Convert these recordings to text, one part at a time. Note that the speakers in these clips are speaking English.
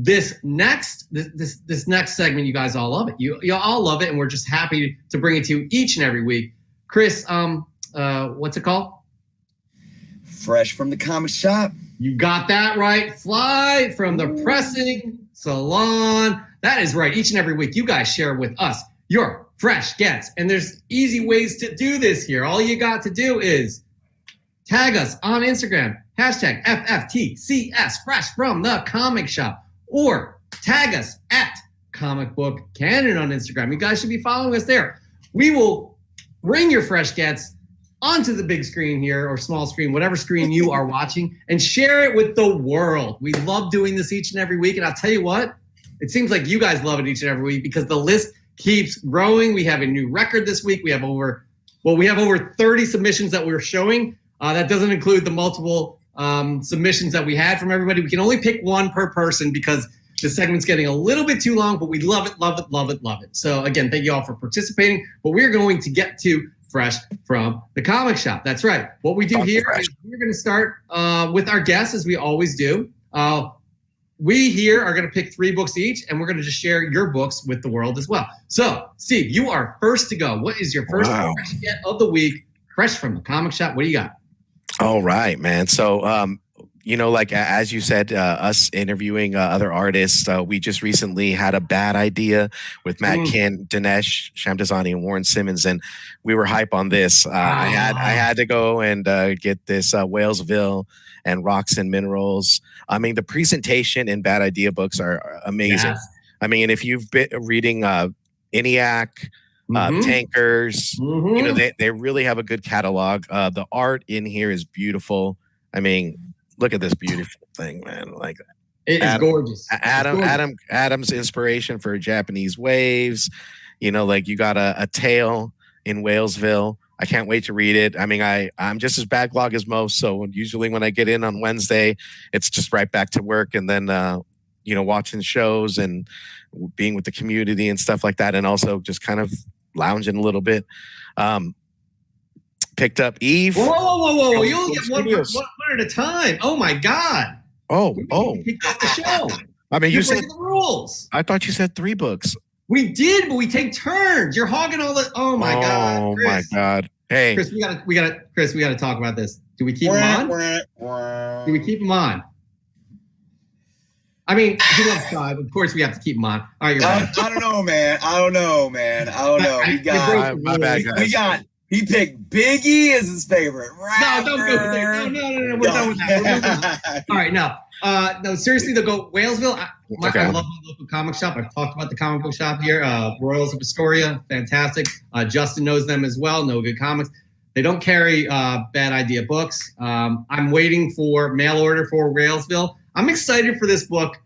this next segment, you guys all love it. You all love it, and we're just happy to bring it to you each and every week. Chris, what's it called? Fresh from the comic shop. You got that right. Fly from the pressing salon. That is right. Each and every week, you guys share with us your fresh gets, and there's easy ways to do this here. All you got to do is tag us on Instagram, hashtag FFTCS, fresh from the comic shop, or tag us at Comic Book Canon on Instagram. You guys should be following us there. We will bring your fresh gets onto the big screen here, or small screen, whatever screen you are watching, and share it with the world. We love doing this each and every week, and I'll tell you what, it seems like you guys love it each and every week because the list keeps growing. We have a new record this week. We have over 30 submissions that we're showing. That doesn't include the multiple submissions that we had from everybody. We can only pick one per person because the segment's getting a little bit too long, but we love it, love it, love it, love it. So again, thank you all for participating. But we're going to get to fresh from the comic shop. That's right. What we do here is we're going to start with our guests, as we always do. We here are going to pick 3 books each, and we're going to just share your books with the world as well. So, Steve, you are first to go. What is your first fresh get of the week, fresh from the comic shop? What do you got? All right, man. So, like as you said, us interviewing other artists, we just recently had a bad idea with Matt Kinn, Dinesh Shamdasani, and Warren Simmons, and we were hype on this. I had to go and get this Whalesville and Rocks and Minerals. I mean, the presentation in Bad Idea books are amazing. Yes. I mean, if you've been reading ENIAC, Tankers, they really have a good catalog. The art in here is beautiful. I mean, look at this beautiful thing, man. Like, it is gorgeous. Adam's inspiration for Japanese waves. Like you got a tale in Whalesville. I can't wait to read it. I mean, I'm just as backlog as most. So usually when I get in on Wednesday, it's just right back to work, and then watching shows and being with the community and stuff like that, and also just kind of lounging a little bit. Picked up Eve. Whoa! You only get one at a time. Oh my God! Oh! Kicked off the show. I mean, you said the rules. I thought you said 3 books. We did, but we take turns. You're hogging all the. Oh my God! Oh my God! Hey, Chris, we gotta talk about this. Do we keep him on? Do we keep him on? I mean, he loves Clive. Of course, we have to keep him on. All right, you're right. I don't know, man. I don't know. We got. He picked Biggie as his favorite rapper. No, don't go there. No. We're done with that. All right, no, seriously, they'll go Whalesville. I love my local comic shop. I've talked about the comic book shop here. Royals of Astoria, fantastic. Justin knows them as well. No Good Comics. They don't carry Bad Idea books. I'm waiting for mail order for Whalesville. I'm excited for this book,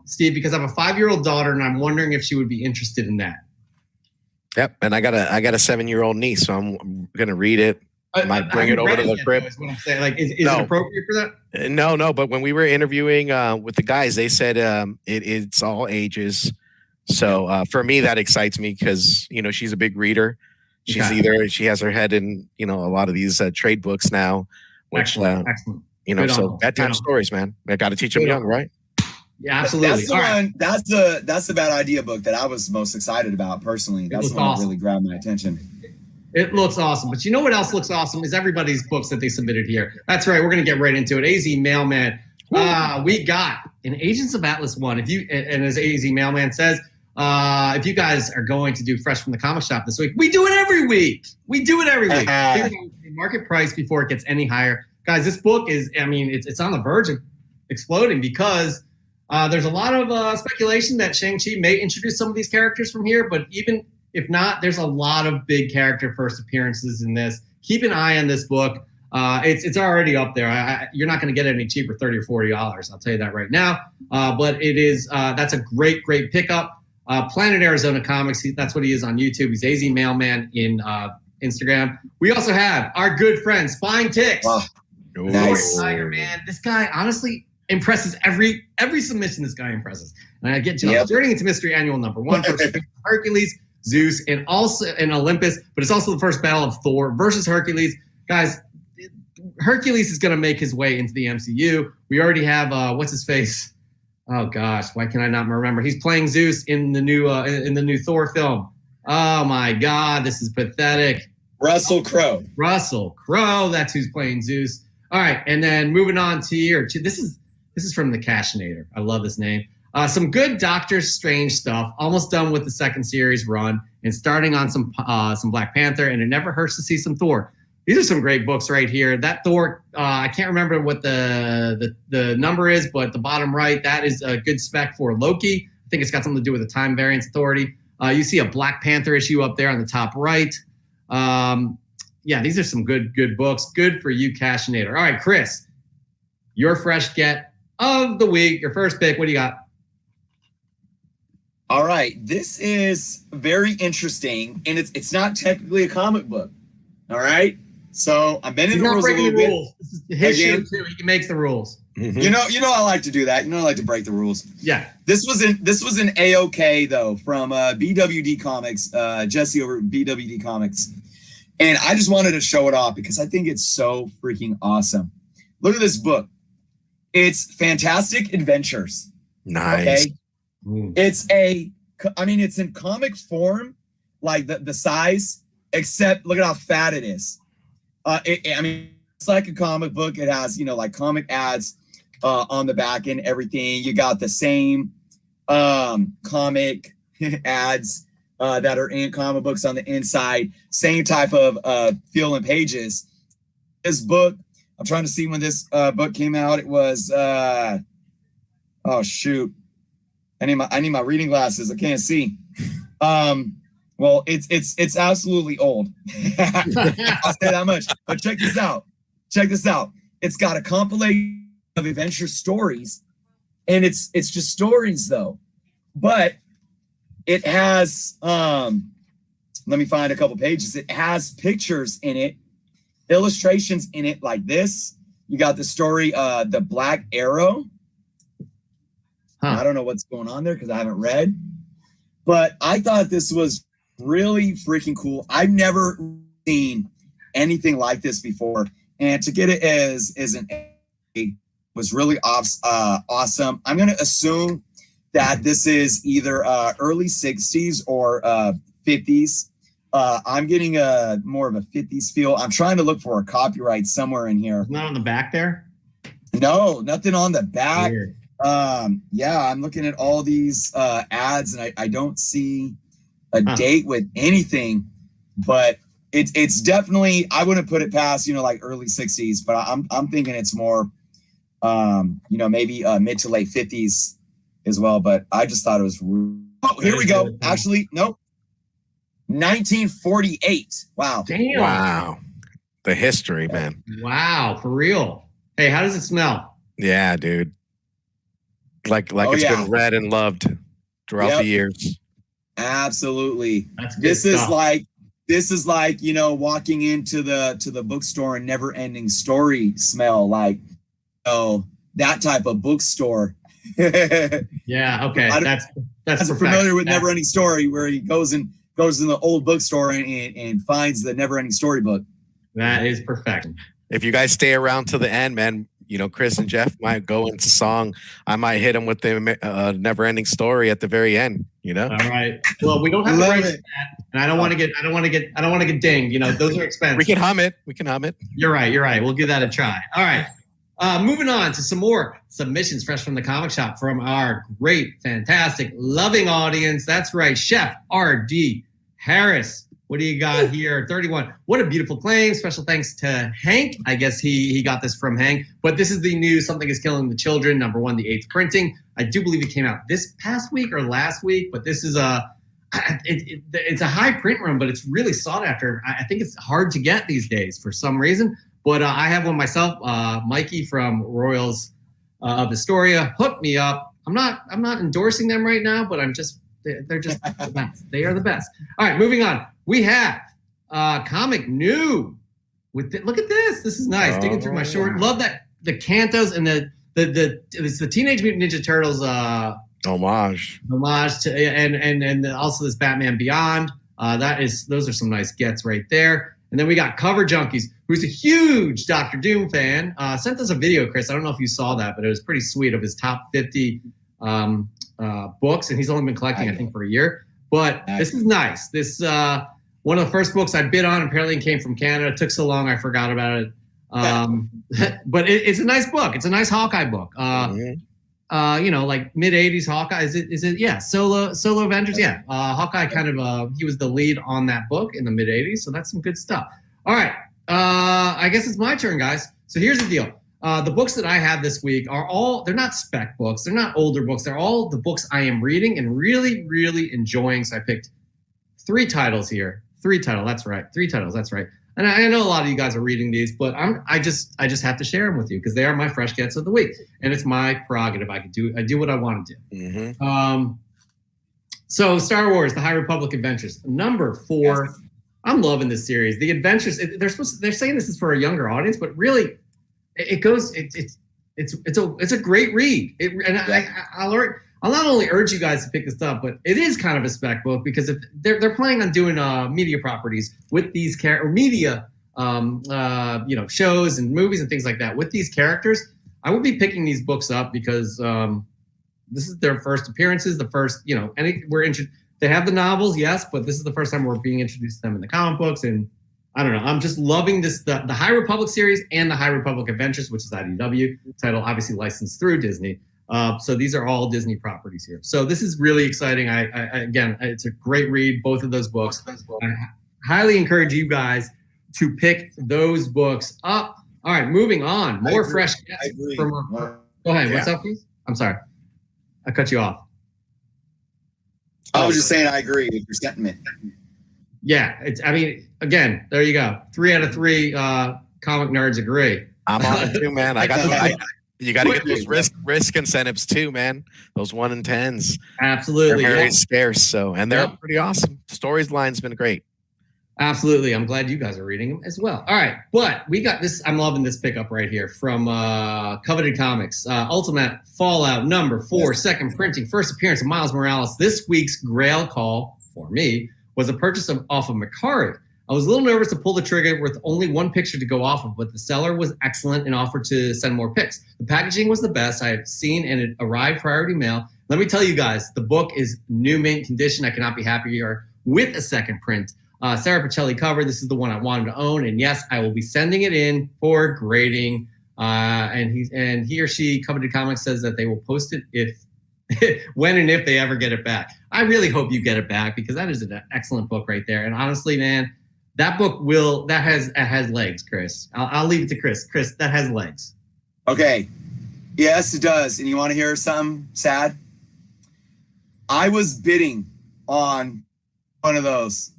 Steve, because I have a 5-year-old daughter, and I'm wondering if she would be interested in that. Yep, and I got a 7-year-old niece, so I'm gonna read it. I might bring it over to the crib. Is what I'm saying. Like, is it appropriate for that? No. But when we were interviewing with the guys, they said it's all ages. So for me, that excites me because she's a big reader. She has her head in a lot of these trade books now, which excellent. So bedtime stories, man. I got to teach them young, right? Yeah, absolutely. That's the Bad Idea book that I was most excited about personally. That's the one that really grabbed my attention. It looks awesome. But you know what else looks awesome is everybody's books that they submitted here. That's right. We're going to get right into it. AZ Mailman. We got an Agents of Atlas 1. And as AZ Mailman says, if you guys are going to do Fresh from the Comic Shop this week, we do it every week. Market price before it gets any higher. Guys, this book is, it's on the verge of exploding because there's a lot of speculation that Shang-Chi may introduce some of these characters from here, but even if not, there's a lot of big character first appearances in this. Keep an eye on this book. It's already up there. You're not going to get it any cheaper, $30 or $40. I'll tell you that right now. But it is that's a great pickup. Planet Arizona Comics. That's what he is on YouTube. He's AZ Mailman in Instagram. We also have our good friend Spine Tix. Wow. Nice. Tiger, man. This guy honestly impresses every submission. This guy impresses, and I get jealous. Journey into Mystery Annual #1 Hercules, Zeus, and also in Olympus. But it's also the first battle of Thor versus Hercules. Guys, Hercules is going to make his way into the MCU. We already have what's his face, Oh gosh, why can I not remember? He's playing Zeus in the new Thor film. Oh my God, this is pathetic. Russell Crowe. Russell Crowe, that's who's playing Zeus. All right, and then moving on to here. This is from the Cashinator. I love this name. Some good Doctor Strange stuff. Almost done with the second series run, and starting on some Black Panther. And it never hurts to see some Thor. These are some great books right here. That Thor, I can't remember what the number is, but the bottom right, that is a good spec for Loki. I think it's got something to do with the Time Variance Authority. You see a Black Panther issue up there on the top right. Yeah, these are some good books. Good for you, Cashinator. All right, Chris, your fresh get of the week, your first pick. What do you got? All right, this is very interesting, and it's not technically a comic book. All right, so I'm bending the rules a little bit. This is his show too. He makes the rules. Mm-hmm. You know, I like to do that. You know, I like to break the rules. Yeah. This was an AOK though from BWD Comics, Jesse over BWD Comics, and I just wanted to show it off because I think it's so freaking awesome. Look at this book. It's Fantastic Adventures. Nice. Okay? It's it's in comic form, like the size, except look at how fat it is. It's like a comic book. It has, like comic ads on the back and everything. You got the same comic ads that are in comic books on the inside. Same type of feel and pages. This book, I'm trying to see when this book came out. It was, oh shoot. I need my reading glasses. I can't see. Well, it's absolutely old. I'll say that much. But check this out. It's got a compilation of adventure stories, and it's just stories though. But it has let me find a couple pages. It has pictures in it, illustrations in it like this. You got the story, The Black Arrow. I don't know what's going on there because I haven't read, but I thought this was really freaking cool. I've never seen anything like this before, and to get it as an A was really awesome. I'm going to assume that this is either early 60s or 50s. I'm getting more of a 50s feel. I'm trying to look for a copyright somewhere in here. Not on the back there? No, nothing on the back. Weird. Yeah, I'm looking at all these ads, and I don't see a date with anything, but it's definitely, I wouldn't put it past like early 60s, but I'm thinking it's more maybe mid to late 50s as well. But I just thought it was here we go. Actually, nope. 1948. Wow. Damn. Wow. The history, man. Wow, for real. Hey, how does it smell? Yeah, dude. Like it's been read and loved throughout the years. Absolutely. That's good this stuff. This is like walking into the bookstore and Never Ending Story smell, like that type of bookstore. Yeah, okay. That's familiar with Never Ending Story, where he goes in the old bookstore and finds the Never Ending Story book. That is perfect. If you guys stay around to the end, man, Chris and Jeff might go into song. I might hit them with the Never Ending Story at the very end. All right. Well, we don't have the rights to that, and I don't want to get dinged. Those are expensive. We can hum it. You're right. We'll give that a try. All right. Moving on to some more submissions fresh from the comic shop from our great, fantastic, loving audience. That's right. Chef R.D. Harris. What do you got here? 31. What a beautiful claim. Special thanks to Hank. I guess he got this from Hank. But this is the new Something is Killing the Children, #1, the 8th printing. I do believe it came out this past week or last week. But this is it's a high print run, but it's really sought after. I think it's hard to get these days for some reason. But I have one myself. Mikey from Royals of Astoria hooked me up. I'm not endorsing them right now, but they're just the best. They are the best. All right, moving on. We have Comic New. Look at this. This is nice. Digging through my short. Love that the Cantos and it's the Teenage Mutant Ninja Turtles homage to and also this Batman Beyond. Those are some nice gets right there. And then we got Cover Junkies, who's a huge Doctor Doom fan. Sent us a video, Chris. I don't know if you saw that, but it was pretty sweet, of his top 50 books, and he's only been collecting, I think, for a year. But this is nice. This one of the first books I bid on. Apparently, it came from Canada. It took so long, I forgot about it. But it's a nice book. It's a nice Hawkeye book. Like mid '80s Hawkeye. Is it? Yeah, Solo Avengers. Yeah, Hawkeye kind of he was the lead on that book in the mid '80s. So that's some good stuff. All right, I guess it's my turn, guys. So here's the deal. The books that I have this week they're not spec books. They're not older books. They're all the books I am reading and really, really enjoying. So I picked 3 titles here. 3 titles. That's right. 3 titles. That's right. And I know a lot of you guys are reading these, but I just have to share them with you because they are my fresh gets of the week, and it's my prerogative. I do what I want to do. Mm-hmm. So Star Wars: The High Republic Adventures, number 4. Yes. I'm loving this series. The Adventures. They're saying this is for a younger audience, but really, it's a great read. I'll not only urge you guys to pick this up, but it is kind of a spec book because if they're planning on doing media properties with these media, shows and movies and things like that with these characters. I would be picking these books up because this is their first appearances. The first, they have the novels, yes, but this is the first time we're being introduced to them in the comic books, and I don't know. I'm just loving this the High Republic series and the High Republic Adventures, which is IDW title, obviously licensed through Disney. So these are all Disney properties here. So this is really exciting. Again, it's a great read, both of those books. I highly encourage you guys to pick those books up. All right, moving on. More fresh guests. Go ahead. Yeah. What's up, please? I'm sorry. I cut you off. I was just saying I agree with your sentiment. Yeah. Again, there you go. 3 out of 3 comic nerds agree. I'm on it too, man. You got to get those risk incentives too, man. Those 1 in 10s. Absolutely. They're very scarce. And they're pretty awesome. Storyline's been great. Absolutely. I'm glad you guys are reading them as well. All right. But we got this. I'm loving this pickup right here from Coveted Comics. Ultimate Fallout number 4, second printing, first appearance of Miles Morales. This week's Grail call for me was a purchase off of Mercari. I was a little nervous to pull the trigger with only 1 picture to go off of, but the seller was excellent and offered to send more pics. The packaging was the best I have seen, and it arrived priority mail. Let me tell you guys, the book is new mint condition. I cannot be happier with a second print. Sarah Pacelli cover. This is the one I wanted to own, and yes, I will be sending it in for grading. And he or she, Coveted Comics, says that they will post it when and if they ever get it back. I really hope you get it back because that is an excellent book right there. And honestly, man, that book has legs, Chris. I'll leave it to Chris. Chris, that has legs. Okay. Yes, it does. And you want to hear something sad? I was bidding on one of those.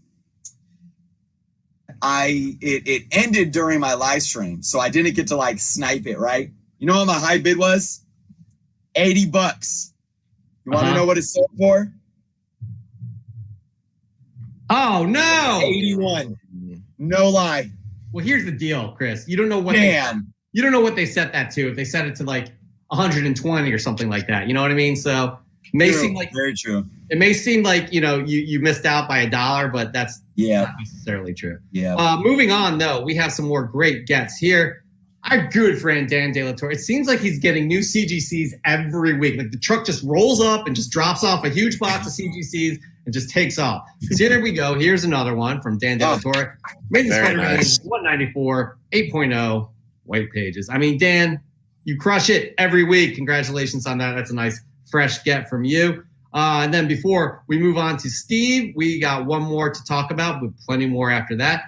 It ended during my live stream, so I didn't get to snipe it, right? You know what my high bid was? $80. You want to know what it sold for? Oh no! 81. No lie. Well, here's the deal, Chris. You don't know what you don't know what they set that to. If they set it to 120 or something like that, you know what I mean? So it may seem like very true. It may seem like you missed out by $1, but that's not necessarily true. Yeah. Moving on, though, we have some more great gets here. Our good friend Dan De La Torre. It seems like he's getting new CGCs every week. Like the truck just rolls up and just drops off a huge box of CGCs and just takes off. So here we go. Here's another one from Dan De La Torre. Amazing Spider-Man 194, 8.0, white pages. I mean, Dan, you crush it every week. Congratulations on that. That's a nice fresh get from you. And then before we move on to Steve, we got one more to talk about, with plenty more after that.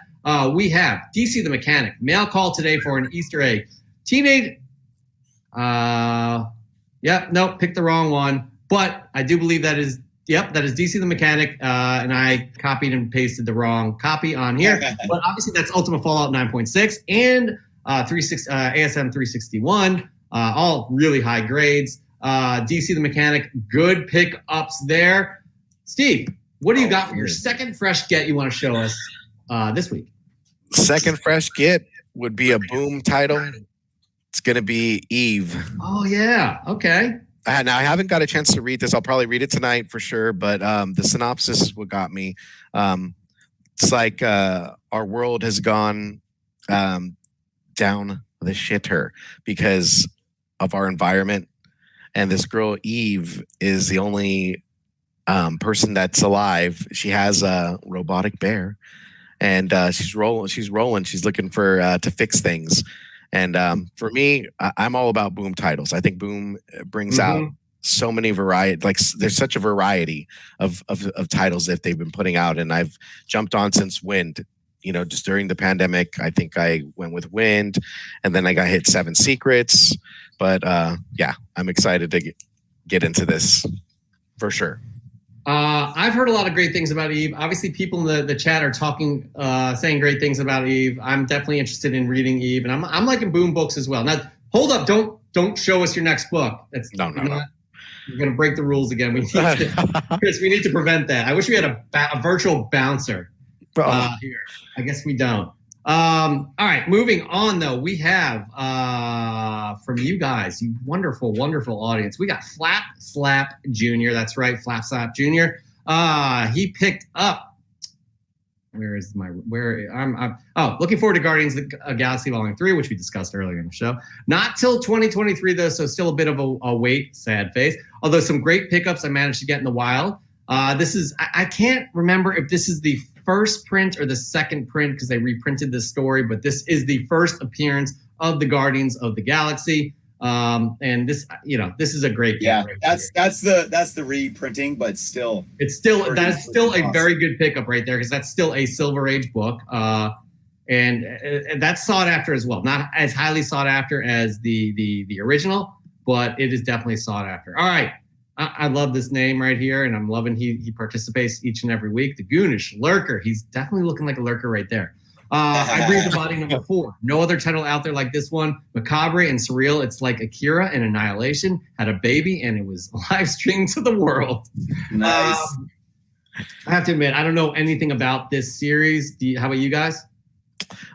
We have DC the Mechanic. Mail call today for an Easter egg. Teenage. Picked the wrong one. But I do believe that is DC the Mechanic. And I copied and pasted the wrong copy on here. But obviously that's Ultimate Fallout 9.6 and ASM 361. All really high grades. DC the Mechanic, good pickups there. Steve, what do you got for your second fresh get you want to show us this week? Second fresh get would be a Boom title. It's going to be Eve. Oh, yeah. Okay. Now, I haven't got a chance to read this. I'll probably read it tonight for sure, but the synopsis is what got me. It's like our world has gone down the shitter because of our environment. and this girl Eve is the only person that's alive. She has a robotic bear, and she's rolling. She's looking for to fix things. And for me, I'm all about Boom titles. I think Boom brings out so many variety. Like there's such a variety of titles that they've been putting out, and I've jumped on since Wind. You know, just during the pandemic, I think I went with Wind, and then I got hit 7 Secrets. But yeah, I'm excited to get into this for sure. I've heard a lot of great things about Eve. Obviously, people in the chat are talking, saying great things about Eve. I'm definitely interested in reading Eve, and I'm liking Boom books as well. Now, hold up, don't show us your next book. That's no. You're gonna break the rules again. We need to, Chris, we need to prevent that. I wish we had a virtual bouncer here. I guess we don't. All right, moving on though, we have from you guys, you wonderful, wonderful audience. We got Flap Slap Jr. That's right, Flap Slap Jr. He picked up. Looking forward to Guardians of the Galaxy Volume 3, which we discussed earlier in the show. Not till 2023 though, so still a bit of a wait, sad face. Although some great pickups I managed to get in the wild. This is, I can't remember if this is the first print or the second print because they reprinted this story, but this is the first appearance of the Guardians of the Galaxy. And this, this is a great game. Yeah, that's the reprinting, but still, that's still a very good pickup right there because that's still a Silver Age book, and that's sought after as well. Not as highly sought after as the original, but it is definitely sought after. All right. I love this name right here, and I'm loving he participates each and every week. The Goonish Lurker. He's definitely looking like a lurker right there. I breathe the body number 4. No other title out there like this one. Macabre and surreal. It's like Akira and Annihilation had a baby, and it was live streamed to the world. Nice. I have to admit, I don't know anything about this series. How about you guys?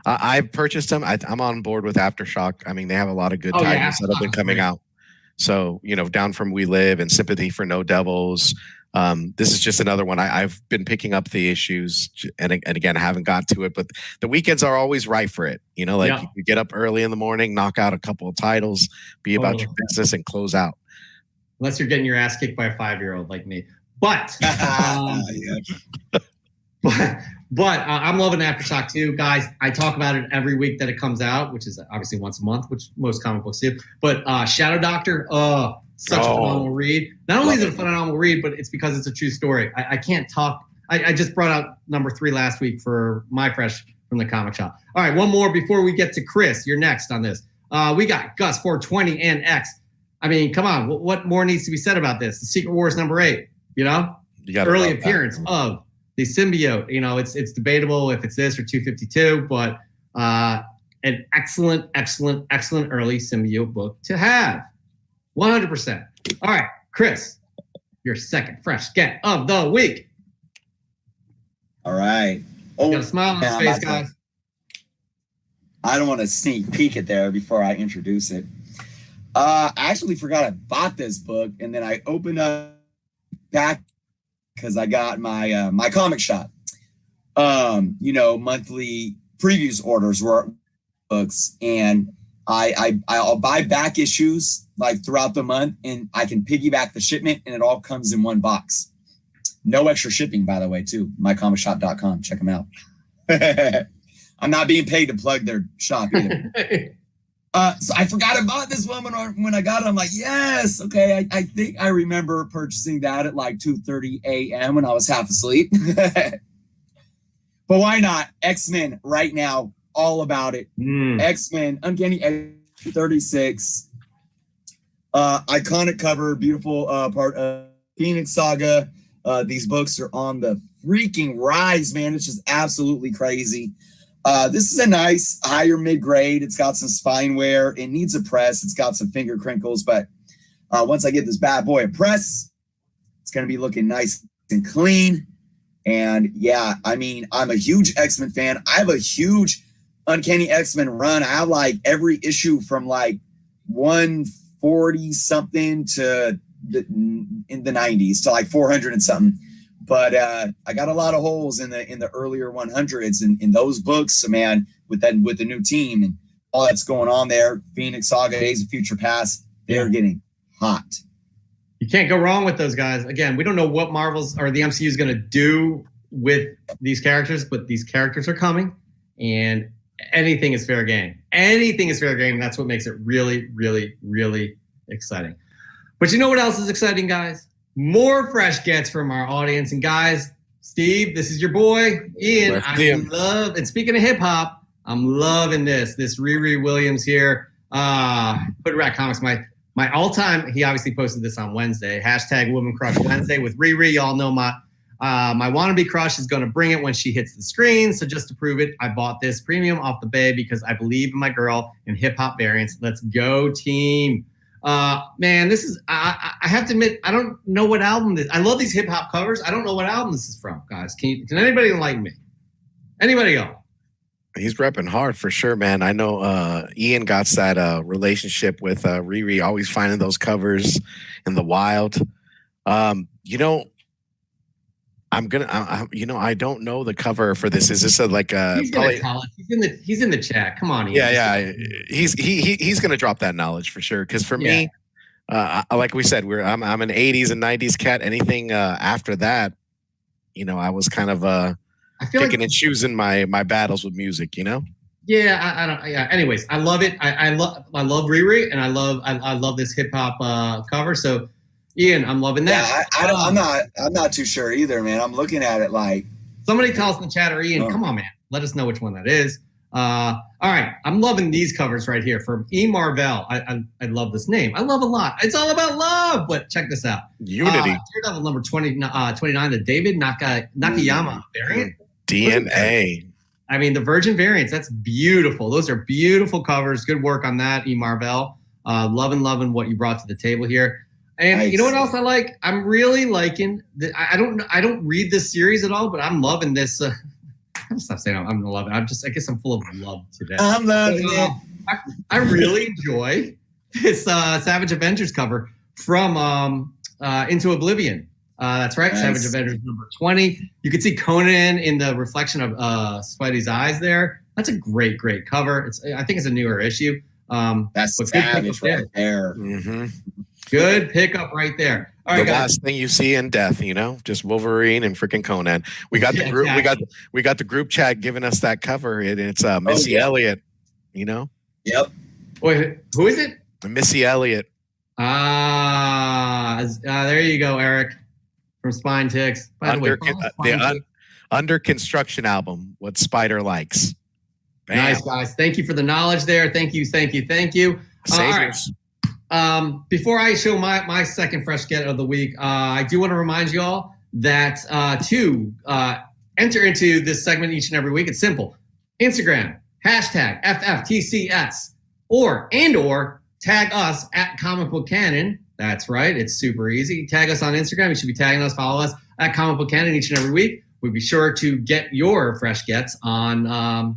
I purchased them. I'm on board with Aftershock. I mean, they have a lot of good titles that have been coming out. So, Down From We Live and Sympathy for No Devils. This is just another one. I've been picking up the issues, and again, I haven't got to it, but the weekends are always right for it. You get up early in the morning, knock out a couple of titles, be about your business, and close out. Unless you're getting your ass kicked by a 5-year-old like me. But But I'm loving Aftershock too, guys. I talk about it every week that it comes out, which is obviously once a month, which most comic books do. But Shadow Doctor, such a phenomenal read. Not only is it a phenomenal read, but it's because it's a true story. I can't talk. I just brought out number 3 last week for my fresh from the comic shop. All right, one more before we get to Chris. You're next on this. We got Gus 420 and X. I mean, come on. What more needs to be said about this? The Secret Wars number 8. You early appearance of the symbiote. It's debatable if it's this or 252, but an excellent early symbiote book to have. 100%. All right, Chris, your second fresh get of the week. All right. You got a smile on his face, guys. I don't want to sneak peek it there before I introduce it. I actually forgot I bought this book, and then I opened up back because I got my my comic shop. Monthly previews orders were books, and I'll buy back issues like throughout the month, and I can piggyback the shipment, and it all comes in one box. No extra shipping, by the way, too. mycomicshop.com. Check them out. I'm not being paid to plug their shop either. So I forgot I bought this one when I got it. I'm like, yes, okay. I think I remember purchasing that at like 2:30 a.m. when I was half asleep. But why not? X-Men right now, all about it. X-Men, Uncanny X-36. Iconic cover, beautiful part of Phoenix Saga. These books are on the freaking rise, man. It's just absolutely crazy. This is a nice higher mid-grade. It's got some spine wear. It needs a press. It's got some finger crinkles, but once I get this bad boy a press, it's going to be looking nice and clean. And yeah, I mean, I'm a huge X-Men fan. I have a huge Uncanny X-Men run. I have like every issue from like 140 something to in the 90s to like 400 and something. But I got a lot of holes in the earlier 100s in those books, man, with the new team and all that's going on there. Phoenix Saga, Days of Future Past, they're getting hot. You can't go wrong with those guys. Again, we don't know what Marvel's or the MCU is going to do with these characters, but these characters are coming, and anything is fair game. Anything is fair game. That's what makes it really, really, really exciting. But you know what else is exciting, guys? More fresh gets from our audience. And guys, Steve, this is your boy, Ian. And speaking of hip hop, I'm loving this Riri Williams here. Put Rat Comics, my all-time, he obviously posted this on Wednesday, hashtag Woman Crush Wednesday with Riri. Y'all know my wannabe crush is going to bring it when she hits the screen. So just to prove it, I bought this premium off the bay because I believe in my girl in hip hop variants. Let's go, team. Man, this is, I have to admit, I don't know what album this, I love these hip hop covers. I don't know what album this is from, guys. Can anybody enlighten me? Anybody else? He's repping hard for sure, man. I know Ian got that relationship with Riri, always finding those covers in the wild. You know, I don't know the cover for this. Is this he's gonna tell us. He's in the chat. Come on, Ian. Yeah. He's gonna drop that knowledge for sure. Because for me, like we said, I'm an '80s and '90s cat. Anything after that, you know, I was kind of I feel picking and choosing my battles with music, you know? Yeah, I don't. Yeah. Anyways, I love it. I love Riri, and I love this hip hop cover. So, Ian, I'm loving that. Yeah, I'm not too sure either, man. I'm looking at it like somebody tell us in the chat, or Ian, come on, man, let us know which one that is. All right, I'm loving these covers right here from E. Marvell. I love this name. I love a lot. It's all about love. But check this out. Unity. Daredevil number 29, the David Nakayama variant. DNA. I mean, the Virgin variants, that's beautiful. Those are beautiful covers. Good work on that, E. Marvell. Loving what you brought to the table here. And nice. You know what else I like? I'm really liking I don't read this series at all, but I'm loving this. I'm stop saying I'm loving. I guess I'm full of love today. I'm loving it. I really enjoy this Savage Avengers cover from Into Oblivion. That's right, nice. Savage Avengers number 20. You can see Conan in the reflection of Spidey's eyes there. That's a great cover. I think it's a newer issue. That's Savage right there. Mm-hmm. Good pickup right there. All right, the guys. last thing you see in Death, you know, just Wolverine and freaking Conan. We got the group. Exactly. We got the group chat giving us that cover. It's Missy Elliott. You know. Yep. Wait, who is it? Missy Elliott. There you go, Eric from Spine Ticks. By the way, Under Construction album. What Spider likes. Bam. Nice, guys. Thank you for the knowledge there. Thank you. All right. Before I show my second fresh get of the week, I do want to remind you all that to enter into this segment each and every week, it's simple. Instagram, hashtag FFTCS, or tag us at Comic Book Canon. That's right. It's super easy. Tag us on Instagram. You should be tagging us, follow us at Comic Book Canon each and every week. We'll be sure to get your fresh gets on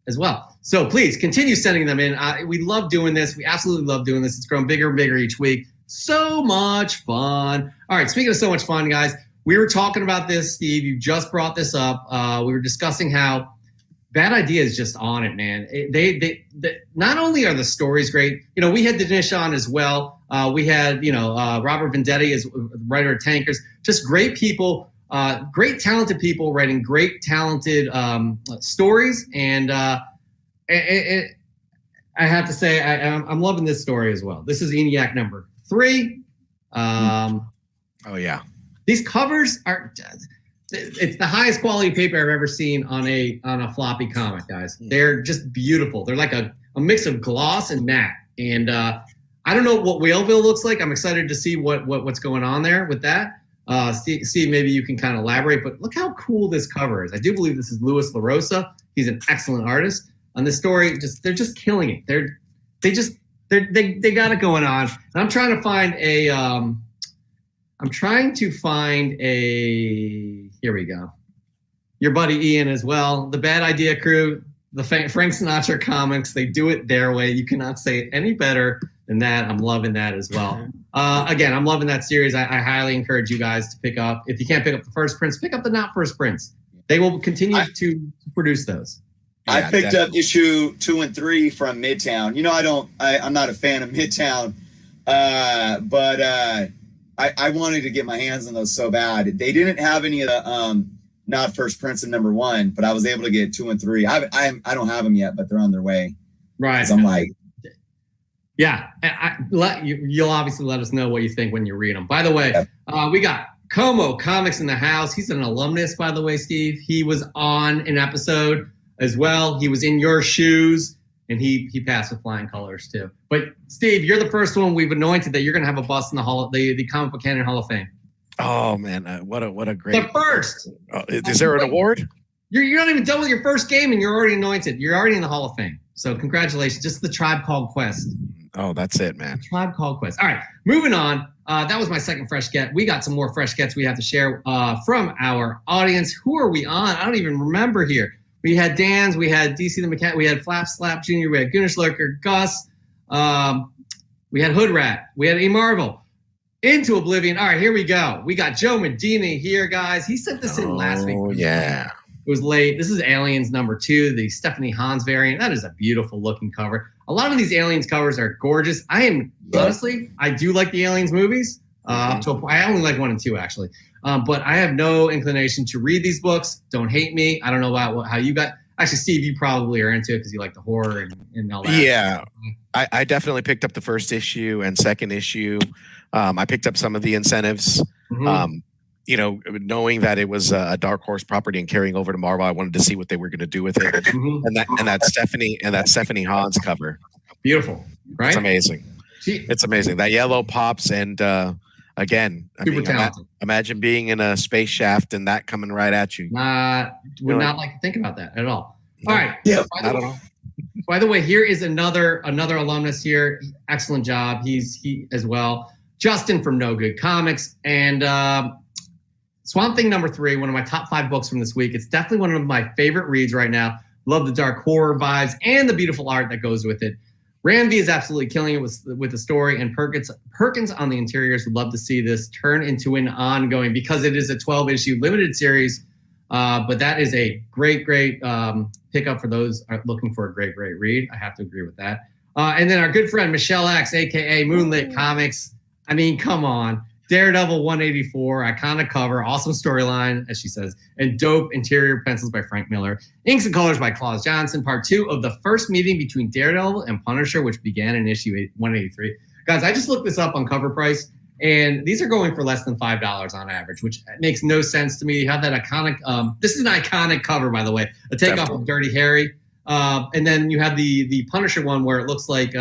as well. So please continue sending them in. We love doing this. We absolutely love doing this. It's grown bigger and bigger each week. So much fun. All right, speaking of so much fun, guys, we were talking about this, Steve. You just brought this up. We were discussing how Bad Idea is just on it, man. They not only are the stories great, you know, we had Dinesh on as well. We had, Robert Vendetti as writer of Tankers. Just great people, great talented people writing great talented stories. And I have to say, I'm loving this story as well. This is ENIAC number 3. Oh yeah, these covers it's the highest quality paper I've ever seen on a floppy comic, guys. They're just beautiful. They're like a mix of gloss and matte. And I don't know what Whaleville looks like. I'm excited to see what's going on there with that. Steve, maybe you can kind of elaborate. But look how cool this cover is. I do believe this is Louis LaRosa. He's an excellent artist. On this story, they're just killing it. They got it going on. And I'm trying to find here we go. Your buddy Ian as well. The Bad Idea crew, the Frank Sinatra comics, they do it their way. You cannot say it any better than that. I'm loving that as well. Again, I'm loving that series. I highly encourage you guys to pick up. If you can't pick up the first prints, pick up the not first prints. They will continue to produce those. I picked up issue 2 and 3 from Midtown. You know, I'm not a fan of Midtown But I wanted to get my hands on those so bad. They didn't have any of the not First Prince and number 1, but I was able to get 2 and 3. I don't have them yet, but they're on their way. Right. I'm like, yeah, you'll obviously let us know what you think when you read them. By the way, we got Como Comics in the house. He's an alumnus, by the way, Steve. He was on an episode as well. He was in your shoes, and he passed with flying colors too. But Steve, you're the first one we've anointed that you're going to have a bust in the Comic Book Canon Hall of Fame. Oh man, what a great! The first. Is there an award? You're not even done with your first game, and you're already anointed. You're already in the Hall of Fame. So congratulations. Just the Tribe Called Quest. Oh, that's it, man. Tribe Called Quest. All right, moving on. That was my second fresh get. We got some more fresh gets we have to share from our audience. Who are we on? I don't even remember here. We had Dan's, we had DC the Mechanic, we had Flap Slap Jr., we had Goonish Lurker, Gus, we had Hood Rat, we had E Marvel. Into Oblivion. All right, here we go. We got Joe Medina here, guys. He sent this in last week. Oh, yeah. It was late. This is Aliens number 2, the Stephanie Hans variant. That is a beautiful looking cover. A lot of these Aliens covers are gorgeous. Honestly, I do like the Aliens movies. Up to a point. I only like 1 and 2, actually. But I have no inclination to read these books. Don't hate me. I don't know about how you got. Actually, Steve, you probably are into it because you like the horror and all that. Yeah, I definitely picked up the first issue and second issue. I picked up some of the incentives. Knowing that it was a Dark Horse property and carrying over to Marvel, I wanted to see what they were going to do with it. And that Stephanie Hans cover, beautiful, right? It's amazing. It's amazing. That yellow pops, and again, imagine being in a space shaft and that coming right at you. Would not like to think about that at all. No. All right. Yeah. I don't know. By the way, here is another alumnus here. Excellent job. He as well. Justin from No Good Comics and Swamp Thing number 3, one of my top 5 books from this week. It's definitely one of my favorite reads right now. Love the dark horror vibes and the beautiful art that goes with it. Ranvi is absolutely killing it with the story, and Perkins on the interiors. Would love to see this turn into an ongoing because it is a 12-issue limited series. But that is a great pickup for those looking for a great read. I have to agree with that. And then our good friend Michelle X, aka Moonlit Comics. I mean, come on. Daredevil 184, iconic cover, awesome storyline, as she says, and dope interior pencils by Frank Miller. Inks and colors by Claus Johnson. Part 2 of the first meeting between Daredevil and Punisher, which began in issue 183. Guys, I just looked this up on Cover Price, and these are going for less than $5 on average, which makes no sense to me. You have that iconic, this is an iconic cover, by the way, a takeoff of Dirty Harry. And then you have the Punisher one where it looks like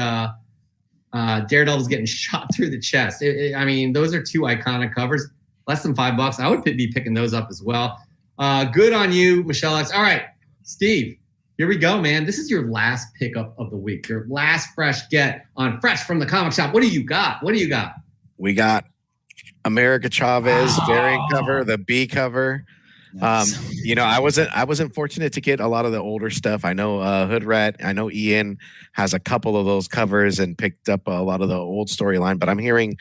Daredevil's getting shot through the chest. I mean, those are 2 iconic covers. Less than $5. I would be picking those up as well. Good on you, Michelle X. All right, Steve, here we go, man. This is your last pickup of the week. Your last fresh get on Fresh from the Comic Shop. What do you got? We got America Chavez variant cover, the B cover. Nice. I wasn't fortunate to get a lot of the older stuff. I know Hood Rat, I know Ian has a couple of those covers and picked up a lot of the old storyline, but I'm hearing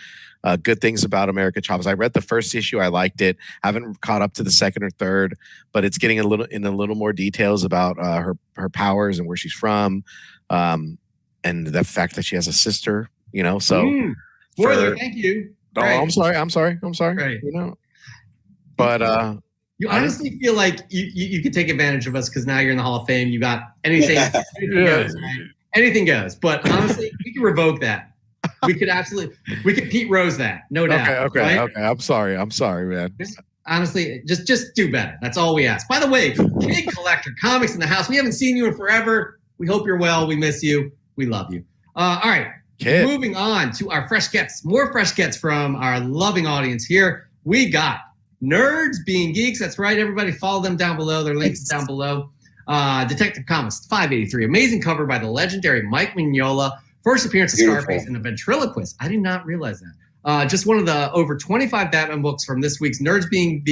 good things about America Chavez. I read the first issue, I liked it. I haven't caught up to the second or third, but it's getting a little more details about her powers and where she's from, and the fact that she has a sister. Spoiler, thank you. Oh, right. I'm sorry. Right. But you honestly feel like you could take advantage of us because now you're in the Hall of Fame. You got anything goes, right? Anything goes. But honestly, we can revoke that. We could Pete Rose that, no doubt. Okay. I'm sorry, man. Honestly, just do better. That's all we ask. By the way, Kid Collector Comics in the house. We haven't seen you in forever. We hope you're well. We miss you. We love you. All right. Kid. Moving on to our fresh gets. More fresh gets from our loving audience here. We got Nerds Being Geeks. That's right, everybody. Follow them down below. Their links down below. Detective Comics 583. Amazing cover by the legendary Mike Mignola. First appearance of Scarface and a ventriloquist. I did not realize that. Just one of the over 25 Batman books from this week's Nerds Being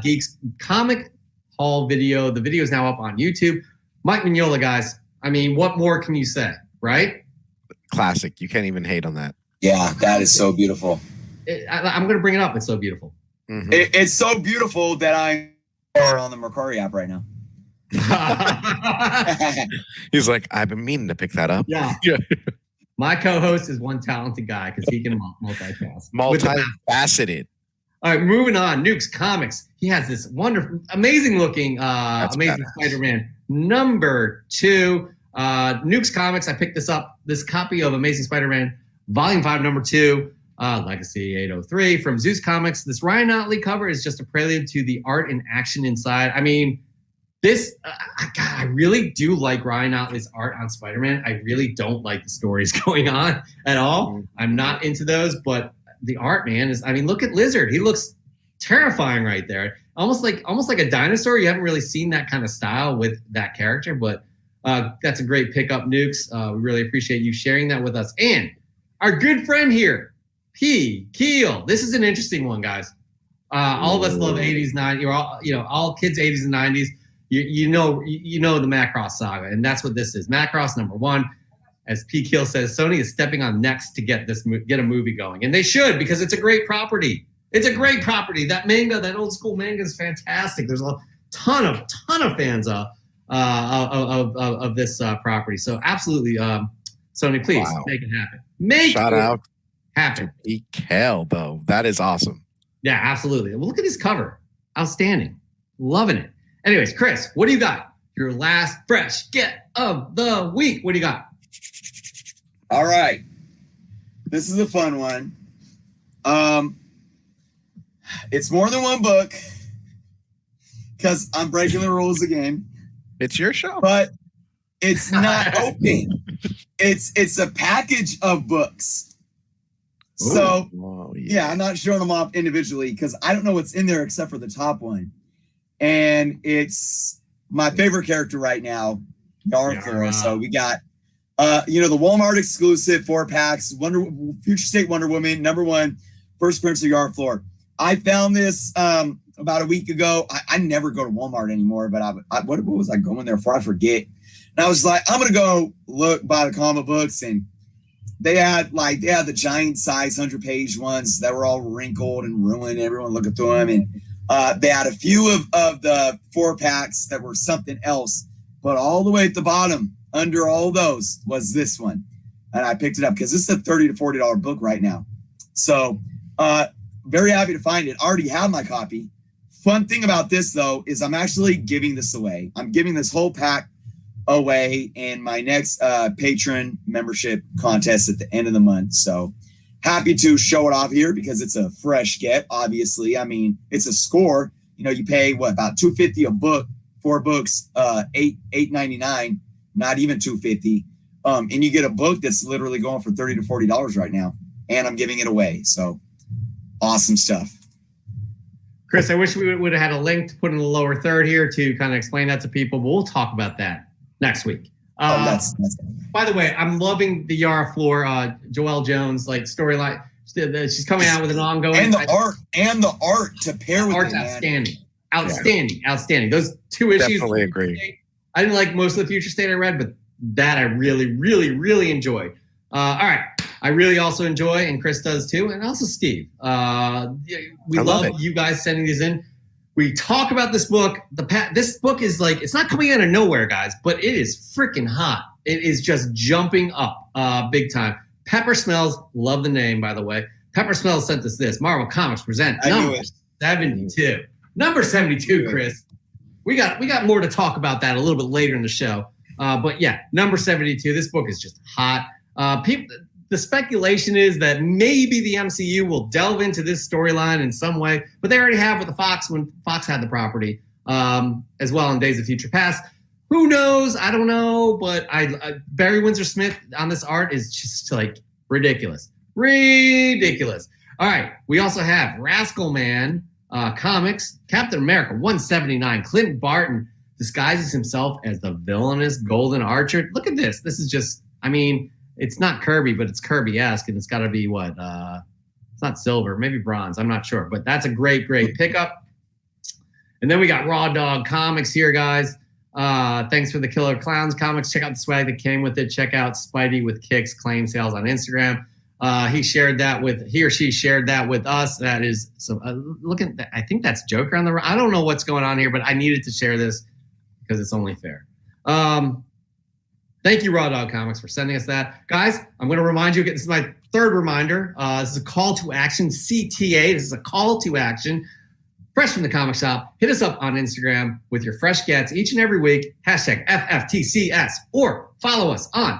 Geeks comic haul video. The video is now up on YouTube. Mike Mignola, guys. I mean, what more can you say, right? Classic. You can't even hate on that. Yeah, that is so beautiful. I'm going to bring it up. It's so beautiful. Mm-hmm. It's so beautiful that I'm on the Mercari app right now. He's like, I've been meaning to pick that up. Yeah. My co-host is one talented guy because he can multitask. Multifaceted. All right, moving on. Nukes Comics. He has this wonderful, amazing looking, amazing Spider-Man #2. Nukes Comics. I picked this copy of Amazing Spider-Man Volume 5, #2. Legacy 803 from Zeus Comics. This Ryan Otley cover is just a prelude to the art and action inside. I mean, this, God, I really do like Ryan Otley's art on Spider-Man. I really don't like the stories going on at all. I'm not into those, but the art, man, is, I mean, look at Lizard. He looks terrifying right there. Almost like a dinosaur. You haven't really seen that kind of style with that character, but that's a great pickup, Nukes. We really appreciate you sharing that with us. And our good friend here, Keel. This is an interesting one, guys. All of us love 80s, 90s. All kids 80s and 90s. You know the Macross saga, and that's what this is. Macross #1. As P. Keel says, Sony is stepping on necks to get a movie going, and they should, because it's a great property. It's a great property. That manga, that old school manga, is fantastic. There's a ton of fans of this property. So absolutely, Sony, please make it happen. Shout out happen. To Keel, though. That is awesome. Yeah, absolutely. Well, look at his cover. Outstanding. Loving it. Anyways, Chris, what do you got? Your last fresh get of the week. What do you got? All right. This is a fun one. It's more than one book because I'm breaking the rules again. It's your show. But it's not open. It's a package of books. Ooh. So, yeah, I'm not showing them off individually because I don't know what's in there except for the top one. And it's my favorite character right now, Yarthor. So we got, the Walmart exclusive 4-packs, Future State Wonder Woman, #1, first appearance of Yarthor. I found this about a week ago. I never go to Walmart anymore, but what was I going there for? I forget. And I was like, I'm gonna go buy the comic books, and they had the giant size 100-page ones that were all wrinkled and ruined. Everyone looking through them, and they had a few of the 4-packs that were something else, but all the way at the bottom, under all those, was this one. And I picked it up because this is a $30 to $40 book right now. So very happy to find it. I already have my copy. Fun thing about this, though, is I'm actually giving this away. I'm giving this whole pack away in my next patron membership contest at the end of the month. So happy to show it off here because it's a fresh get, obviously. I mean, it's a score. You pay about $250 a book, 4 books, $8.99, not even $250. And you get a book that's literally going for $30 to $40 right now. And I'm giving it away. So awesome stuff. Chris, I wish we would have had a link to put in the lower third here to kind of explain that to people, but we'll talk about that next week. That's by the way, I'm loving the Yara Floor, Joelle Jones storyline. She's coming out with an ongoing, and the art to pair with art's it, outstanding. Those 2 issues. Definitely agree. I didn't like most of the Future State I read, but that I really, really, really enjoyed. All right, I really also enjoy, and Chris does too, and also Steve. We love you guys sending these in. We talk about this book. This book is it's not coming out of nowhere, guys, but it is freaking hot. It is just jumping up big time. Pepper Smells, love the name, by the way. Pepper Smells sent us this. Marvel Comics present number 72. Number 72, Chris. We got more to talk about that a little bit later in the show. But yeah, number 72. This book is just hot. The speculation is that maybe the MCU will delve into this storyline in some way, but they already have with the Fox when Fox had the property, as well in Days of Future Past. Who knows? I don't know, but Barry Windsor Smith on this art is just ridiculous. Ridiculous. All right, we also have Rascal Man Comics, Captain America 179. Clint Barton disguises himself as the villainous Golden Archer. Look at this. This is just, it's not Kirby, but it's Kirby-esque, and it's got to be what? It's not silver, maybe bronze. I'm not sure, but that's a great pickup. And then we got Raw Dog Comics here, guys. Thanks for the Killer Clowns comics. Check out the swag that came with it. Check out Spidey with Kicks claim sales on Instagram. He or she shared that with us. That is so. Look at that. I think that's Joker on the right. I don't know what's going on here, but I needed to share this because it's only fair. Then Thank you, Raw Dog Comics, for sending us that. Guys, I'm going to remind you again, this is my third reminder. This is a call to action, CTA. This is a call to action. Fresh from the Comic Shop. Hit us up on Instagram with your fresh gets each and every week. Hashtag FFTCS. Or follow us on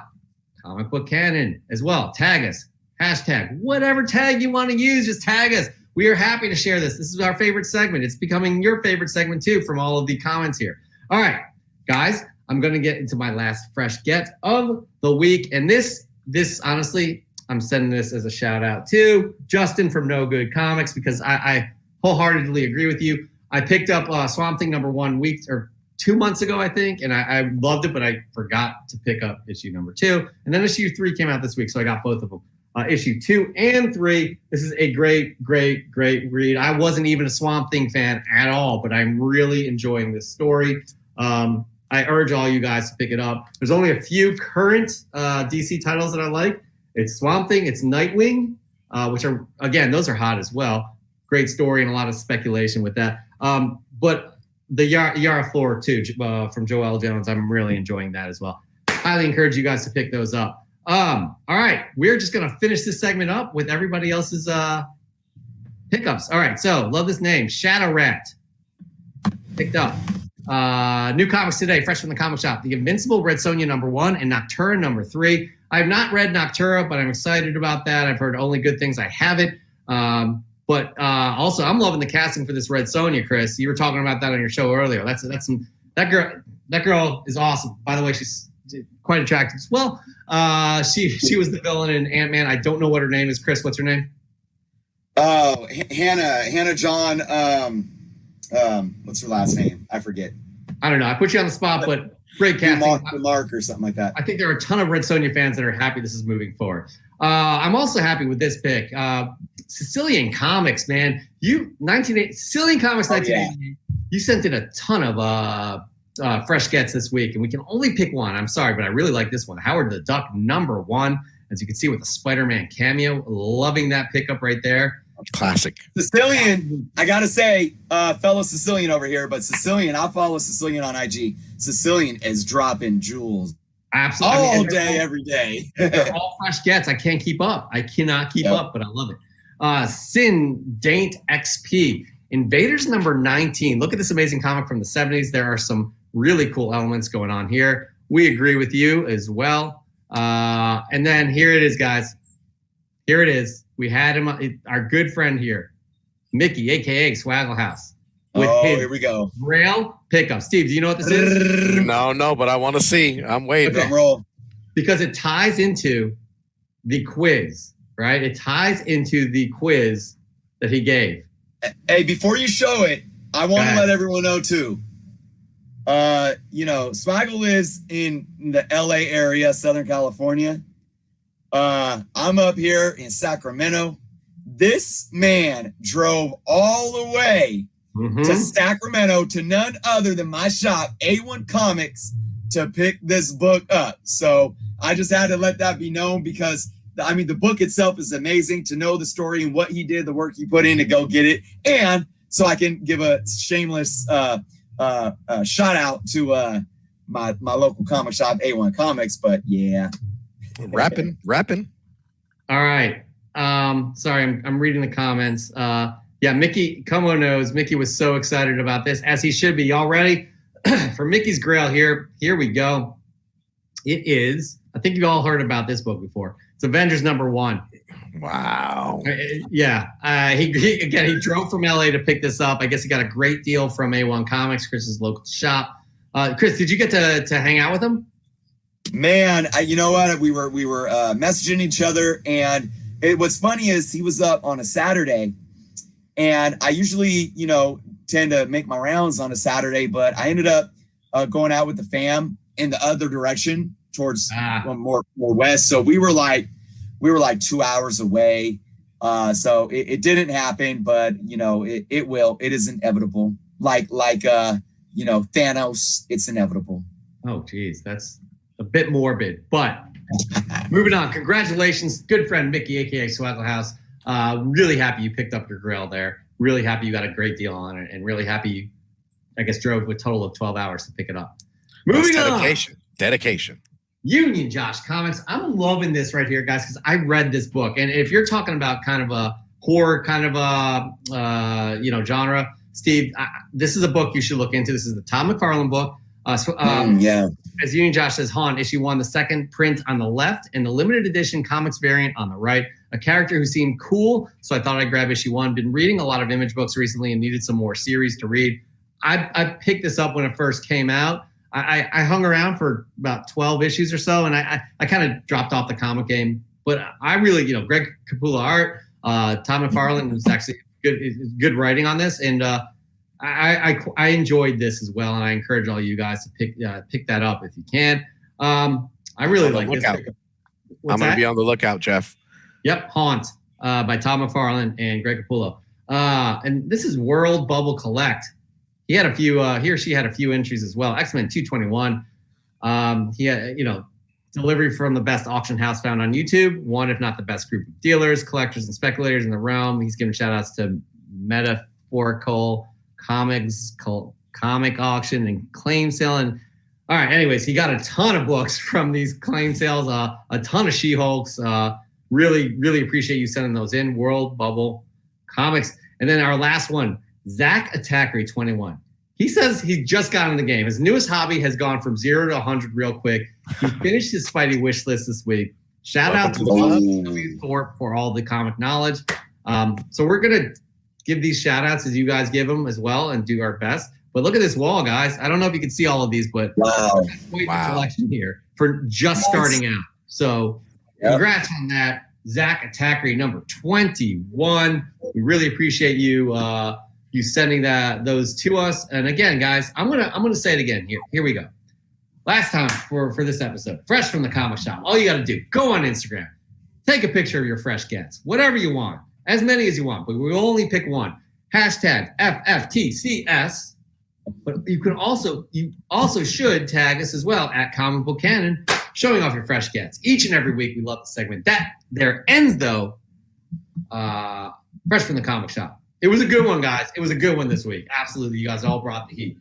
Comic Book Canon as well. Tag us. Hashtag whatever tag you want to use, just tag us. We are happy to share this. This is our favorite segment. It's becoming your favorite segment too from all of the comments here. All right, guys, I'm going to get into my last fresh get of the week. And this honestly, I'm sending this as a shout out to Justin from No Good Comics, because I wholeheartedly agree with you. I picked up Swamp Thing #1 2 months ago, I think, and I loved it, but I forgot to pick up issue #2. And then issue 3 came out this week, so I got both of them. Issue 2 and 3. This is a great read. I wasn't even a Swamp Thing fan at all, but I'm really enjoying this story. I urge all you guys to pick it up. There's only a few current DC titles that I like. It's Swamp Thing, it's Nightwing, which are, again, those are hot as well. Great story and a lot of speculation with that. But the Yara Floor too, from Joel Jones, I'm really enjoying that as well. Highly encourage you guys to pick those up. All right, we're just gonna finish this segment up with everybody else's pickups. All right, so love this name, Shadow Rat, picked up. New comics today, fresh from the comic shop. The Invincible Red Sonja #1 and Noctura #3. I have not read Noctura, but I'm excited about that. I've heard only good things. I haven't. But also, I'm loving the casting for this Red Sonja, Chris. You were talking about that on your show earlier. That girl is awesome. By the way, she's quite attractive as well. She was the villain in Ant-Man. I don't know what her name is. Chris, what's her name? Oh, Hannah John. What's her last name? I forget. I don't know. I put you on the spot, but great casting. Mark or something like that. I think there are a ton of Red Sonja fans that are happy this is moving forward. I'm also happy with this pick. Sicilian Comics, man. Sicilian Comics 1988. You sent in a ton of fresh gets this week, and we can only pick one. I'm sorry, but I really like this one. Howard the Duck #1. As you can see with the Spider-Man cameo. Loving that pickup right there. Classic. Sicilian, I gotta say, fellow Sicilian over here, but Sicilian, I'll follow Sicilian on IG. Sicilian is dropping jewels. Absolutely. All day, every day. They're all fresh gets. I can't keep up. I cannot keep up, but I love it. Sin Daint XP. Invaders #19. Look at this amazing comic from the 70s. There are some really cool elements going on here. We agree with you as well. And then here it is, guys. Here it is. We had him, our good friend here, Mickey, a.k.a. Swaggle House. Here we go. Grail pickup. Steve, do you know what this is? No, but I want to see. I'm waiting. Okay. Roll. Because it ties into the quiz, right? It ties into the quiz that he gave. Hey, before you show it, I want to let everyone know too. Swaggle is in the LA area, Southern California. I'm up here in Sacramento. This man drove all the way to Sacramento to none other than my shop, A1 Comics, to pick this book up. So I just had to let that be known because, the book itself is amazing. To know the story and what he did, the work he put in to go get it. And so I can give a shameless shout out to my local comic shop, A1 Comics. But yeah. Rapping. All right. Sorry, I'm reading the comments. Mickey Como knows Mickey was so excited about this, as he should be. Y'all ready for Mickey's Grail here? Here we go. It is, I think you all heard about this book before. It's Avengers #1. Wow. He drove from LA to pick this up. I guess he got a great deal from A1 Comics, Chris's local shop. Chris, did you get to hang out with him? Man, you know what? We were messaging each other, and what's funny is he was up on a Saturday, and I usually, tend to make my rounds on a Saturday, but I ended up going out with the fam in the other direction towards more west. So we were like 2 hours away. So it didn't happen, but it will. It is inevitable. Like Thanos, it's inevitable. Oh, geez, that's a bit morbid, but moving on. Congratulations, good friend Mickey, aka Swaggle House. Really happy you picked up your Grail there. Really happy you got a great deal on it, and really happy you, I guess, drove a total of 12 hours to pick it up. Moving on. Dedication. Union Josh Comics. I'm loving this right here, guys, because I read this book. And if you're talking about kind of a horror kind of a genre, Steve, this is a book you should look into. This is the Todd McFarlane book. As Union Josh says, Han, issue 1, the second print on the left and the limited edition comics variant on the right. A character who seemed cool, so I thought I'd grab issue 1. Been reading a lot of Image books recently and needed some more series to read. I picked this up when it first came out. I hung around for about 12 issues or so, and I kind of dropped off the comic game. But I really, Greg Capullo art, Tom McFarlane was actually good writing on this, and I enjoyed this as well, and I encourage all you guys to pick that up if you can. I really like this. I'm going to be on the lookout, Jeff. Yep, Haunt by Tom McFarlane and Greg Capullo. And this is World Bubble Collect. He had a few. He or she had a few entries as well. X-Men 221. He had, delivery from the best auction house found on YouTube. One, if not the best group of dealers, collectors, and speculators in the realm. He's giving shout outs to Metaphorical Comics, Comic Auction, and Claim Sale. And all right, anyways, he got a ton of books from these claim sales. A ton of She-Hulks. Really, really appreciate you sending those in. World Bubble Comics. And then our last one. Zach Attackery 21. He says he just got in the game. His newest hobby has gone from 0 to 100 real quick. He finished his Spidey wish list this week. Shout out to for all the comic knowledge. So we're going to give these shout outs as you guys give them as well and do our best. But look at this wall, guys. I don't know if you can see all of these, but wow. Selection here for just starting out. So congrats on that. Zach Attackery number 21. We really appreciate you you sending those to us. And again, guys, I'm gonna say it again. Here we go. Last time for this episode, fresh from the comic shop. All you got to do, go on Instagram, take a picture of your fresh gets, whatever you want, as many as you want, but we will only pick one. Hashtag FFTCS. But you also should tag us as well at Comic Book Cannon, showing off your fresh gets. Each and every week, we love the segment. That there ends though. Fresh from the comic shop. It was a good one, guys. It was a good one this week. Absolutely, you guys all brought the heat.